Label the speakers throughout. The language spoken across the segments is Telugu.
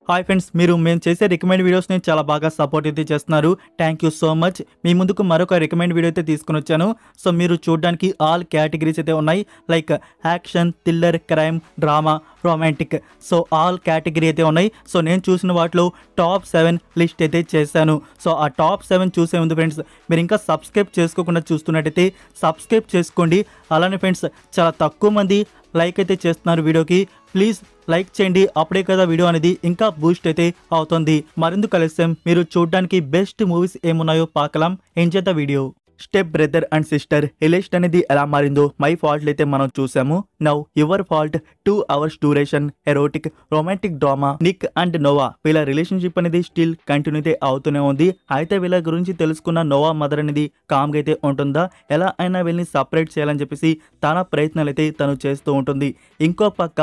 Speaker 1: హాయ్ ఫ్రెండ్స్, మేము చేసే రికమెండ్ వీడియోస్ని చాలా బాగా సపోర్ట్ అయితే చేస్తున్నారు. Thank you so much. మీ ముందుకు మరొక రికమెండ్ వీడియో అయితే తీసుకుని వచ్చాను. సో మీరు చూడడానికి ఆల్ కేటగిరీస్ అయితే ఉన్నాయి. Like action, thriller, crime, drama, romantic. So all category అయితే ఉన్నాయి. సో నేను చూసిన వాటిలో టాప్ 7 లిస్ట్ అయితే చేశాను. సో ఆ టాప్ 7 చూసే ముందు ఫ్రెండ్స్, మీరు ఇంకా సబ్స్క్రైబ్ చేసుకోకుండా చూస్తున్నట్టయితే సబ్స్క్రైబ్ చేసుకోండి. అలానే ఫ్రెండ్స్, చాలా తక్కువ మంది లైక్ అయితే చేస్తున్నారు వీడియోకి. ప్లీజ్ లైక్ చేయండి, అప్పుడే కదా వీడియో అనేది ఇంకా బూస్ట్ అయితే అవుతుంది. మరిందుకు కలిసాం. మీరు చూడడానికి బెస్ట్ మూవీస్ ఏమున్నాయో పాకలాం. Enjoy the video. Step brother and sister relation అనేది ఎలా మారిందో మై ఫాల్ట్ అయితే మనం చూసాము. Now your fault 2 hours duration, erotic, romantic drama. Nick and Noah వీళ్ళ రిలేషన్షిప్ అనేది స్టిల్ కంటిన్యూ అయితే అవుతూనే ఉంది. అయితే వీళ్ళ గురించి తెలుసుకున్న నోవా మదర్ అనేది కామ్గా అయితే ఉంటుందా, ఎలా అయినా వీళ్ళని సపరేట్ చేయాలని చెప్పేసి తన ప్రయత్నాలు అయితే తను చేస్తూ ఉంటుంది. ఇంకో పక్క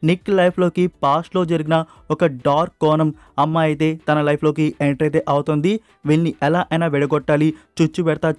Speaker 1: నిక్ లైఫ్లోకి పాస్ట్లో జరిగిన ఒక డార్క్ కోణం అమ్మాయి అయితే తన లైఫ్లోకి ఎంటర్ అయితే అవుతుంది. వీళ్ళని ఎలా అయినా విడగొట్టాలి, చుచ్చు పెడతా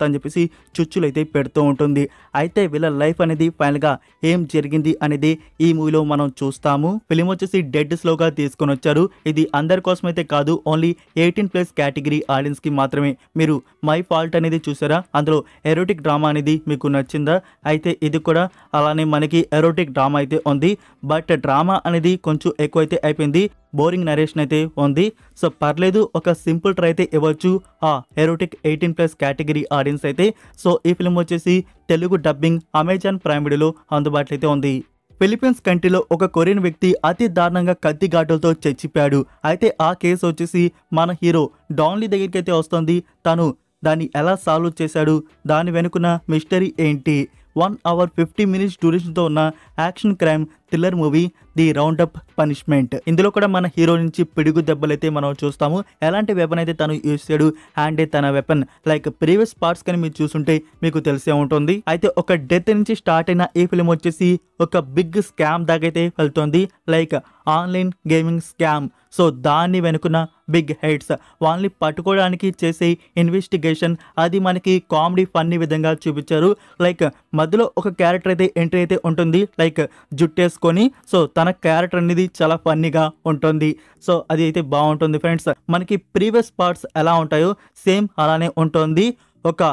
Speaker 1: అని చెప్పేసి చుచ్చులు అయితే పెడుతూ ఉంటుంది. అయితే వీళ్ళ లైఫ్ అనేది ఫైనల్గా ఏం జరిగింది అనేది ఈ మూవీలో మనం చూస్తాము. ఫిలిం వచ్చేసి డెడ్ స్లోగా తీసుకొని వచ్చారు. ఇది అందరి కోసం అయితే కాదు, ఓన్లీ 18+ కేటగిరీ ఆడియన్స్కి మాత్రమే. మీరు మై ఫాల్ట్ అనేది చూసారా, అందులో ఎరోటిక్ డ్రామా అనేది మీకు నచ్చిందా? అయితే ఇది కూడా అలానే మనకి ఎరోటిక్ డ్రామా అయితే ఉంది. బట్ డ్రామా అనేది కొంచెం ఎక్కువైతే అయిపోయింది. బోరింగ్ నరేషన్ అయితే ఉంది. సో పర్లేదు, ఒక సింపుల్ ట్రై అయితే ఇవ్వచ్చు ఆ ఎరోటిక్ 18+ కేటగిరీ ఆడియన్స్ అయితే. సో ఈ ఫిల్మ్ వచ్చేసి తెలుగు డబ్బింగ్ అమెజాన్ ప్రైమ్ వీడియోలో అందుబాటులో అయితే ఉంది. ఫిలిప్పీన్స్ కంట్రీలో ఒక కొరియన్ వ్యక్తి అతి దారుణంగా కత్తి ఘాటులతో చచ్చిపోయాడు. అయితే ఆ కేసు వచ్చేసి మన హీరో డాన్లీ దగ్గరికి అయితే వస్తుంది. తను దాన్ని ఎలా సాల్వ్ చేశాడు, దాని వెనుకున్న మిస్టరీ ఏంటి? 1 hour 50 minutes డ్యూరేషన్తో ఉన్న action crime thriller movie the round up punishment. ఇందులో కూడా మన హీరో నుంచి పిడుగు దెబ్బలైతే మనం చూస్తాము. ఎలాంటి వెపన్ అయితే తను యూజ్ చేయడు, హ్యాండ్ తన వెపన్. లైక్ ప్రీవియస్ పార్ట్స్ కానీ మీరు చూసుంటే మీకు తెలిసే ఉంటుంది. అయితే ఒక డెత్ నుంచి స్టార్ట్ అయిన ఈ ఫిలిం వచ్చేసి ఒక బిగ్ స్కామ్ దాకైతే వెళ్తుంది. Like online gaming scam. So దాన్ని వెనుకున్న బిగ్ హెడ్స్ వాళ్ళని పట్టుకోవడానికి చేసే ఇన్వెస్టిగేషన్ అది మనకి కామెడీ ఫన్నీ విధంగా చూపించారు. లైక్ మధ్యలో ఒక క్యారెక్టర్ అయితే ఎంట్రీ అయితే ఉంటుంది, లైక్ జుట్టేసుకొని. సో తన క్యారెక్టర్ అనేది చాలా ఫన్నీగా ఉంటుంది. సో అది అయితే బాగుంటుంది ఫ్రెండ్స్. మనకి ప్రీవియస్ పార్ట్స్ ఎలా ఉంటాయో సేమ్ అలానే ఉంటుంది. ఒక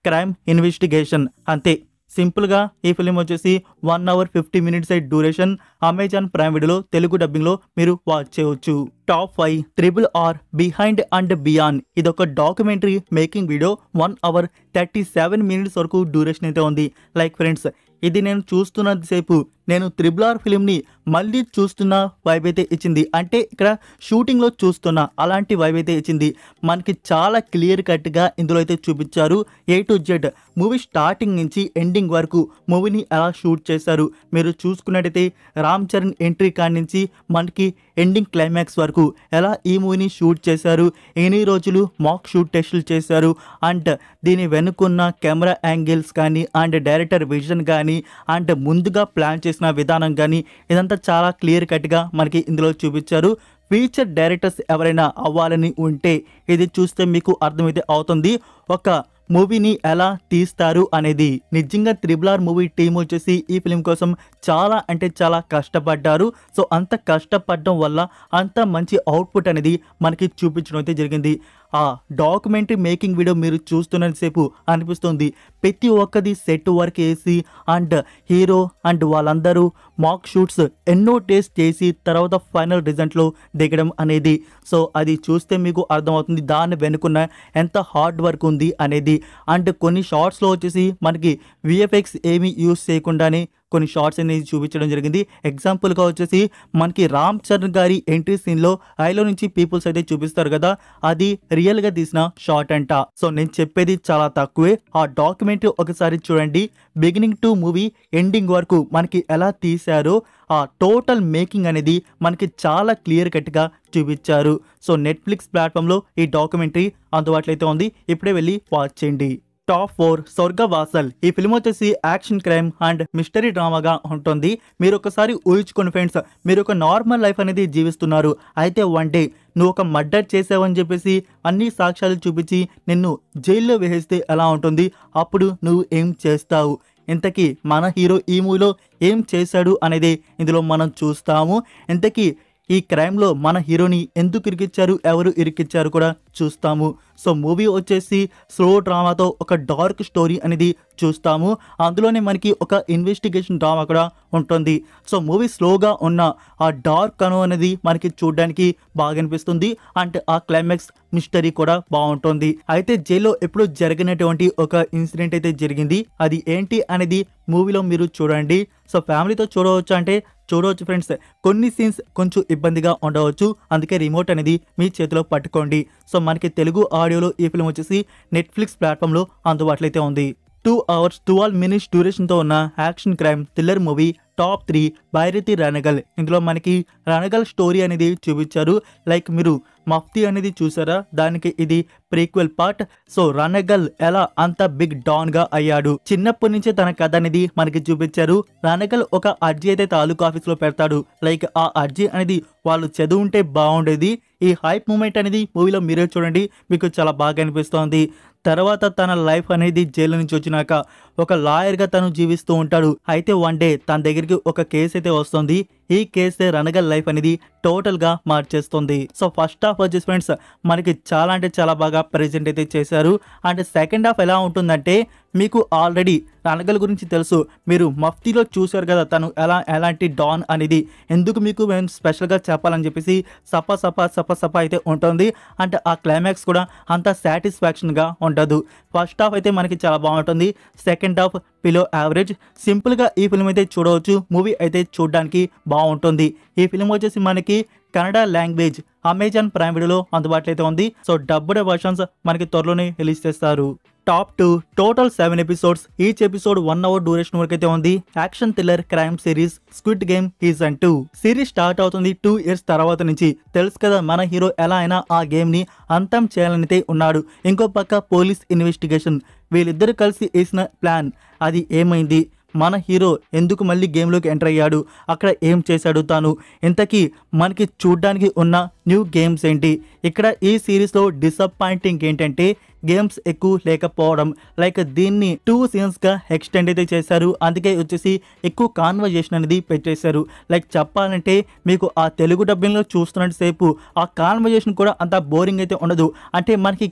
Speaker 1: క్రైమ్ ఇన్వెస్టిగేషన్ అంతే. సింపుల్గా ఈ ఫిలిం వచ్చేసి 1 hour 50 minutes duration. Amazon Prime వీడియోలో తెలుగు డబ్బింగ్లో మీరు వాచ్ చేయవచ్చు. Top 5 RRR behind and beyond. ఇదొక documentary making video. 1 hour 37 minutes వరకు డ్యూరేషన్ అయితే ఉంది. లైక్ ఫ్రెండ్స్, ఇది నేను చూస్తున్నంతసేపు నేను RRR ఫిలింని మళ్ళీ చూస్తున్న వైబ్ అయితే ఇచ్చింది. అంటే ఇక్కడ షూటింగ్లో చూస్తున్న అలాంటి వైబ్ అయితే ఇచ్చింది. మనకి చాలా క్లియర్ కట్గా ఇందులో అయితే చూపించారు. A to Z movie starting నుంచి ఎండింగ్ వరకు మూవీని ఎలా షూట్ చేశారు. మీరు చూసుకున్నట్టయితే రామ్ చరణ్ ఎంట్రీ కాడి నుంచి మనకి ఎండింగ్ క్లైమాక్స్ వరకు ఎలా ఈ మూవీని షూట్ చేశారు, ఎన్ని రోజులు మాక్ షూట్ టెస్టులు చేశారు, అండ్ దీని వెనుకున్న కెమెరా యాంగిల్స్ కానీ అండ్ డైరెక్టర్ విజన్ కానీ అండ్ ముందుగా ప్లాన్ చేసిన విధానం కానీ ఇదంతా చాలా క్లియర్ కట్గా మనకి ఇందులో చూపించారు. ఫీచర్ డైరెక్టర్స్ ఎవరైనా అవ్వాలని ఉంటే ఇది చూస్తే మీకు అర్థమైతే అవుతుంది ఒక మూవీని ఎలా తీస్తారు అనేది. నిజంగా RRR మూవీ టీం వచ్చేసి ఈ ఫిలిం కోసం చాలా అంటే చాలా కష్టపడ్డారు. సో అంత కష్టపడడం వల్ల అంత మంచి అవుట్పుట్ అనేది మనకి చూపించడం అయితే జరిగింది. ఆ డాక్యుమెంటరీ మేకింగ్ వీడియో మీరు చూస్తున్నంతసేపు అనిపిస్తుంది ప్రతి ఒక్కది సెట్ వర్క్ వేసి అండ్ హీరో అండ్ వాళ్ళందరూ మాక్ షూట్స్ ఎన్నో టేస్ట్ చేసి తర్వాత ఫైనల్ రిజల్ట్లో దిగడం అనేది. సో అది చూస్తే మీకు అర్థమవుతుంది దాన్ని వెనుకున్న ఎంత హార్డ్ వర్క్ ఉంది అనేది. అండ్ కొన్ని షార్ట్స్లో వచ్చేసి మనకి VFX ఏమీ యూస్ చేయకుండానే కొన్ని షార్ట్స్ అనేది చూపించడం జరిగింది. ఎగ్జాంపుల్గా వచ్చేసి మనకి రామ్ చరణ్ గారి ఎంట్రీ సీన్లో ఐలో నుంచి పీపుల్స్ అయితే చూపిస్తారు కదా, అది రియల్గా తీసిన షార్ట్ అంట. సో నేను చెప్పేది చాలా తక్కువే. ఆ డాక్యుమెంటరీ ఒకసారి చూడండి. బిగినింగ్ టు మూవీ ఎండింగ్ వరకు మనకి ఎలా తీశారో ఆ టోటల్ మేకింగ్ అనేది మనకి చాలా క్లియర్ కట్గా చూపించారు. సో నెట్ఫ్లిక్స్ ప్లాట్ఫామ్లో ఈ డాక్యుమెంటరీ అందుబాటులో అయితే ఉంది. ఇప్పుడే వెళ్ళి వాచ్ చేయండి. టాప్ 4 స్వర్గవాసల్. ఈ ఫిల్మ్ వచ్చేసి యాక్షన్ క్రైమ్ అండ్ మిస్టరీ డ్రామాగా ఉంటుంది. మీరు ఒకసారి ఊహించుకోండి ఫ్రెండ్స్, మీరు ఒక నార్మల్ లైఫ్ అనేది జీవిస్తున్నారు. అయితే వన్ డే నువ్వు ఒక మర్డర్ చేసావని చెప్పేసి అన్ని సాక్ష్యాలు చూపించి నిన్ను జైల్లో వేసేస్తే ఎలా ఉంటుంది? అప్పుడు నువ్వు ఏం చేస్తావు? ఇంతకీ మన హీరో ఈ మూవీలో ఏం చేశాడు అనేది ఇందులో మనం చూస్తాము. ఇంతకీ ఈ క్రైమ్లో మన హీరోని ఎందుకు ఇరికిచ్చారు, ఎవరు ఇరికిచ్చారు కూడా చూస్తాము. సో మూవీ వచ్చేసి స్లో డ్రామాతో ఒక డార్క్ స్టోరీ అనేది చూస్తాము. అందులోనే మనకి ఒక ఇన్వెస్టిగేషన్ డ్రామా కూడా ఉంటుంది. సో మూవీ స్లోగా ఉన్న ఆ డార్క్ కను అనేది మనకి చూడడానికి బాగా అనిపిస్తుంది. అండ్ ఆ క్లైమాక్స్ మిస్టరీ కూడా బాగుంటుంది. అయితే జైల్లో ఎప్పుడు జరిగినటువంటి ఒక ఇన్సిడెంట్ అయితే జరిగింది. అది ఏంటి అనేది మూవీలో మీరు చూడండి. సో ఫ్యామిలీతో చూడవచ్చు అంటే చూడవచ్చు ఫ్రెండ్స్. కొన్ని సీన్స్ కొంచెం ఇబ్బందిగా ఉండవచ్చు, అందుకే రిమోట్ అనేది మీ చేతిలో పట్టుకోండి. సో మనకి తెలుగు ఆడియోలో ఈ ఫిల్మ్ వచ్చేసి నెట్ఫ్లిక్స్ ప్లాట్ఫామ్లో అందుబాటులో అయితే ఉంది. 2 hours 12 minutes డ్యూరేషన్తో ఉన్న action crime thriller movie top 3 Bhairathi Ranagal. ఇందులో మనకి రణగల్ స్టోరీ అనేది చూపించారు. లైక్ మీరు మఫ్తీ అనేది చూసారా, దానికి ఇది ప్రీక్వెల్ పార్ట్. సో రణగల్ ఎలా అంత బిగ్ డాన్ గా అయ్యాడు, చిన్నప్పటి నుంచే తన కథ అనేది మనకి చూపించారు. రణగల్ ఒక అర్జీ అయితే తాలూకా ఆఫీస్ లో పెడతాడు. లైక్ ఆ అర్జీ అనేది వాళ్ళు చదువుంటే బాగుండేది. ఈ హైప్ మూమెంట్ అనేది మూవీలో మీరే చూడండి, మీకు చాలా బాగా అనిపిస్తోంది. తర్వాత తన లైఫ్ అనేది జైలు నుంచి వచ్చినాక ఒక లాయర్గా తను జీవిస్తూ ఉంటాడు. అయితే వన్ డే తన దగ్గరికి ఒక కేసు అయితే వస్తుంది. ఈ కేసే రణగల్ లైఫ్ అనేది టోటల్గా మార్చేస్తుంది. సో ఫస్ట్ హాఫ్ వచ్చేసి ఫ్రెండ్స్ మనకి చాలా అంటే చాలా బాగా ప్రెజెంట్ అయితే చేశారు. అండ్ సెకండ్ హాఫ్ ఎలా ఉంటుందంటే, మీకు ఆల్రెడీ రణగల్ గురించి తెలుసు, మీరు మఫ్తీలో చూశారు కదా తను ఎలాంటి డాన్ అనేది. ఎందుకు మీకు మేము స్పెషల్గా చెప్పాలని చెప్పేసి సపా సపా సపా సపా అయితే ఉంటుంది. అంటే ఆ క్లైమాక్స్ కూడా అంత సాటిస్ఫాక్షన్గా ఉండదు. ఫస్ట్ హాఫ్ అయితే మనకి చాలా బాగుంటుంది, సెకండ్ హాఫ్ బిలో యావరేజ్. సింపుల్గా ఈ ఫిల్మ్ అయితే చూడవచ్చు. మూవీ అయితే చూడడానికి బాగుంటుంది. ఈ ఫిల్మ్ వచ్చేసి మనకి కన్నడ లాంగ్వేజ్ అమెజాన్ ప్రైమ్ వీడియోలో అందుబాటులో అయితే ఉంది. సో డబ్బుడ్ వర్షన్స్ మనకి త్వరలోనే రిలీజ్ చేస్తారు. Top 2 total 7 episodes, each episode 1 hour duration వరకు అయితే ఉంది. Action thriller crime series squid game season 2. Series start అవుతుంది 2 years తర్వాత నుంచి. తెలుసు కదా మన హీరో ఎలా అయినా ఆ గేమ్ ని అంతం చేయాలనైతే ఉన్నాడు. ఇంకో పక్క పోలీస్ ఇన్వెస్టిగేషన్. వీళ్ళిద్దరు కలిసి వేసిన ప్లాన్ అది ఏమైంది, మన హీరో ఎందుకు మళ్ళీ గేమ్లోకి ఎంటర్ అయ్యాడు, అక్కడ ఏం చేశాడు తాను, ఇంతకీ మనకి చూడ్డానికి ఉన్న న్యూ గేమ్స్ ఏంటి. ఇక్కడ ఈ సిరీస్లో డిసప్పాయింటింగ్ ఏంటంటే గేమ్స్ ఎక్కువ లేకపోవడం. లైక్ దీన్ని 2 సీన్స్గా ఎక్స్టెండ్ అయితే చేశారు. అందుకే వచ్చేసి ఎక్కువ కాన్వర్జేషన్ అనేది పెట్టేశారు. లైక్ చెప్పాలంటే మీకు ఆ తెలుగు డబ్బింగ్లో చూస్తున్నంత సేపు ఆ కాన్వర్జేషన్ కూడా అంత బోరింగ్ అయితే ఉండదు. అంటే మనకి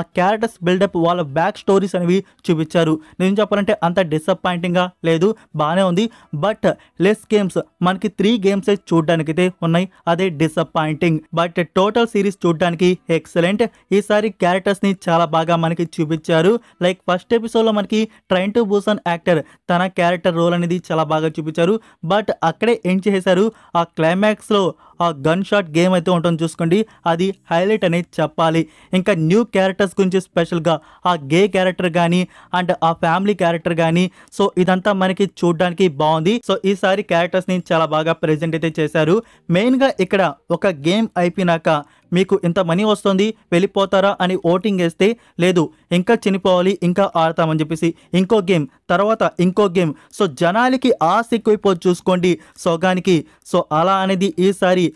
Speaker 1: ఆ క్యారెక్టర్స్ బిల్డప్, వాళ్ళ బ్యాక్ స్టోరీస్ అనేవి చూపించారు. నేను చెప్పాలంటే అంత డిసప్పాయింటింగ్గా లేదు, బాగానే ఉంది. బట్ లెస్ గేమ్స్, మనకి 3 గేమ్స్ చూడడానికి అయితే ఉన్నాయి, అదే డిసప్పాయింటింగ్. బట్ టోటల్ సిరీస్ చూడడానికి ఎక్సలెంట్. ఈసారి క్యారెక్టర్స్ ని చాలా బాగా మనకి చూపించారు. లైక్ ఫస్ట్ ఎపిసోడ్ లో మనకి ట్రైన్ టు బూసన్ యాక్టర్ తన క్యారెక్టర్ రోల్ అనేది చాలా బాగా చూపించారు. బట్ అక్కడే ఏం చేశారు, ఆ క్లైమాక్స్ లో ఆ గన్ షాట్ గేమ్ అయితే ఉంటుంది చూసుకోండి, అది హైలైట్ అనేది చెప్పాలి. ఇంకా న్యూ క్యారెక్టర్స్ గురించి స్పెషల్గా ఆ గే క్యారెక్టర్ కానీ అండ్ ఆ ఫ్యామిలీ క్యారెక్టర్ కానీ, సో ఇదంతా మనకి చూడడానికి బాగుంది. సో ఈసారి క్యారెక్టర్స్ని చాలా బాగా ప్రెజెంట్ అయితే చేశారు. మెయిన్గా ఇక్కడ ఒక గేమ్ అయిపోయినాక మీకు ఇంత మనీ వస్తుంది వెళ్ళిపోతారా అని ఓటింగ్ వేస్తే లేదు, ఇంకా చనిపోవాలి, ఇంకా ఆడతామని చెప్పేసి ఇంకో గేమ్, తర్వాత ఇంకో గేమ్. సో జనాలకి ఆశ ఎక్కువైపోయి చూసుకోండి సోగానికి. సో అలా అనేది ఈసారి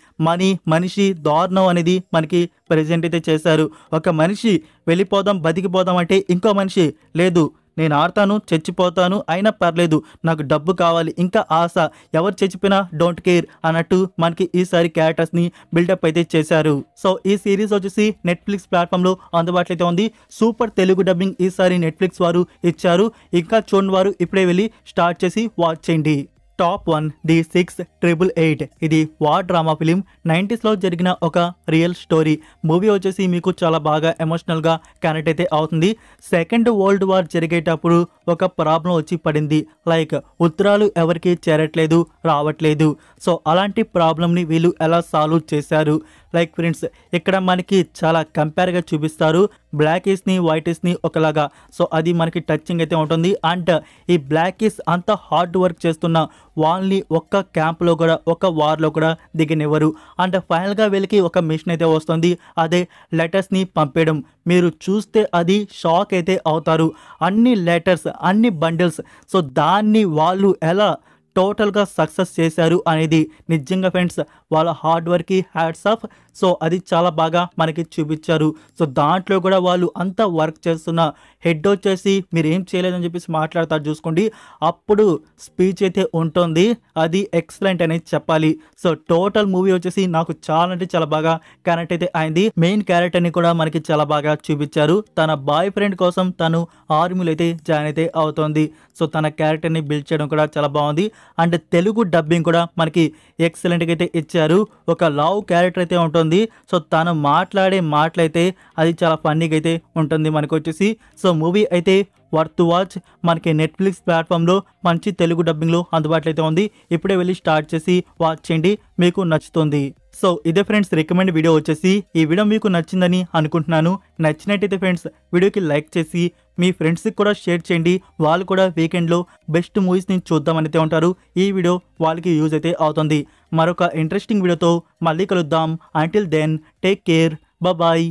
Speaker 1: మనిషి దారుణం అనేది మనకి ప్రెజెంట్ అయితే చేశారు. ఒక మనిషి వెళ్ళిపోదాం బతికిపోదాం అంటే ఇంకో మనిషి లేదు, నేను ఆడతాను చచ్చిపోతాను అయినా పర్లేదు, నాకు డబ్బు కావాలి, ఇంకా ఆశ, ఎవరు చచ్చిపోయినా డోంట్ కేర్ అన్నట్టు మనకి ఈసారి క్యారెక్టర్స్ని బిల్డప్ అయితే చేశారు. సో ఈ సిరీస్ వచ్చేసి నెట్ఫ్లిక్స్ ప్లాట్ఫామ్లో అందుబాటులో అయితే ఉంది. సూపర్ తెలుగు డబ్బింగ్ ఈసారి నెట్ఫ్లిక్స్ వారు ఇచ్చారు. ఇంకా చూడని వారు ఇప్పుడే వెళ్ళి స్టార్ట్ చేసి వాచ్ చేయండి. Top 1 the 688. ఇది వార్ డ్రామా ఫిలిం. 90s లో జరిగిన ఒక రియల్ స్టోరీ. మూవీ వచ్చేసి మీకు చాలా బాగా ఎమోషనల్గా కనెక్ట్ అయితే అవుతుంది. సెకండ్ వరల్డ్ వార్ జరిగేటప్పుడు ఒక ప్రాబ్లం వచ్చి పడింది. లైక్ ఉత్తరాలు ఎవరికి చేరట్లేదు, రావట్లేదు. సో అలాంటి ప్రాబ్లమ్ని వీళ్ళు ఎలా సాల్వ్ చేశారు. లైక్ ఫ్రెండ్స్ ఇక్కడ మనకి చాలా కంపేర్గా చూపిస్తారు, బ్లాకీస్ని వైటీస్ని ఒకలాగా. సో అది మనకి టచింగ్ అయితే ఉంటుంది. అండ్ ఈ బ్లాకీస్ అంత హార్డ్ వర్క్ చేస్తున్న వాళ్ళని ఒక్క క్యాంప్లో కూడా, ఒక వార్లో కూడా దిగనివ్వరు. అండ్ ఫైనల్గా వీళ్ళకి ఒక మిషన్ అయితే వస్తుంది, అదే లెటర్స్ని పంపేయడం. మీరు చూస్తే అది షాక్ అయితే అవుతారు. అన్ని లెటర్స్, అన్ని బండిల్స్. సో దాన్ని వాళ్ళు ఎలా టోటల్గా సక్సెస్ చేశారు అనేది నిజంగా ఫ్రెండ్స్ వాళ్ళ హార్డ్ వర్క్కి హ్యాట్స్ ఆఫ్. సో అది చాలా బాగా మనకి చూపించారు. సో దాంట్లో కూడా వాళ్ళు అంతా వర్క్ చేస్తున్న హెడ్ వచ్చేసి మీరు ఏం చేయలేదని చెప్పేసి మాట్లాడతారు చూసుకోండి. అప్పుడు స్పీచ్ అయితే ఉంటుంది, అది ఎక్సలెంట్ అనేది చెప్పాలి. సో టోటల్ మూవీ వచ్చేసి నాకు చాలా అంటే చాలా బాగా కనెక్ట్ అయితే అయింది. మెయిన్ క్యారెక్టర్ని కూడా మనకి చాలా బాగా చూపించారు. తన బాయ్ ఫ్రెండ్ కోసం తను ఆర్మీలో అయితే జాయిన్ అయితే అవుతుంది. సో తన క్యారెక్టర్ని బిల్డ్ చేయడం కూడా చాలా బాగుంది. అండ్ తెలుగు డబ్బింగ్ కూడా మనకి ఎక్సలెంట్గా అయితే ఇచ్చారు. ఒక లవ్ క్యారెక్టర్ అయితే ఉంటుంది. సో తను మాట్లాడే మాటలైతే అది చాలా ఫన్నీగా అయితే ఉంటుంది మనకు వచ్చేసి. సో మూవీ అయితే వర్త్ వాచ్. మనకి నెట్ఫ్లిక్స్ ప్లాట్ఫామ్లో మంచి తెలుగు డబ్బింగ్లో అందుబాటులో అయితే ఉంది. ఇప్పుడే వెళ్ళి స్టార్ట్ చేసి వాచ్ చేయండి, మీకు నచ్చుతుంది. సో ఇదే ఫ్రెండ్స్ రికమెండ్ వీడియో వచ్చేసి. ఈ వీడియో మీకు నచ్చిందని అనుకుంటున్నాను. నచ్చినట్టయితే ఫ్రెండ్స్ వీడియోకి లైక్ చేసి మీ ఫ్రెండ్స్కి కూడా షేర్ చేయండి. వాళ్ళు కూడా వీకెండ్లో బెస్ట్ మూవీస్ని చూద్దామని అయితే ఉంటారు. ఈ వీడియో వాళ్ళకి యూజ్ అయితే అవుతుంది. మరొక ఇంట్రెస్టింగ్ వీడియోతో మళ్ళీ కలుద్దాం. Until then take care, bye.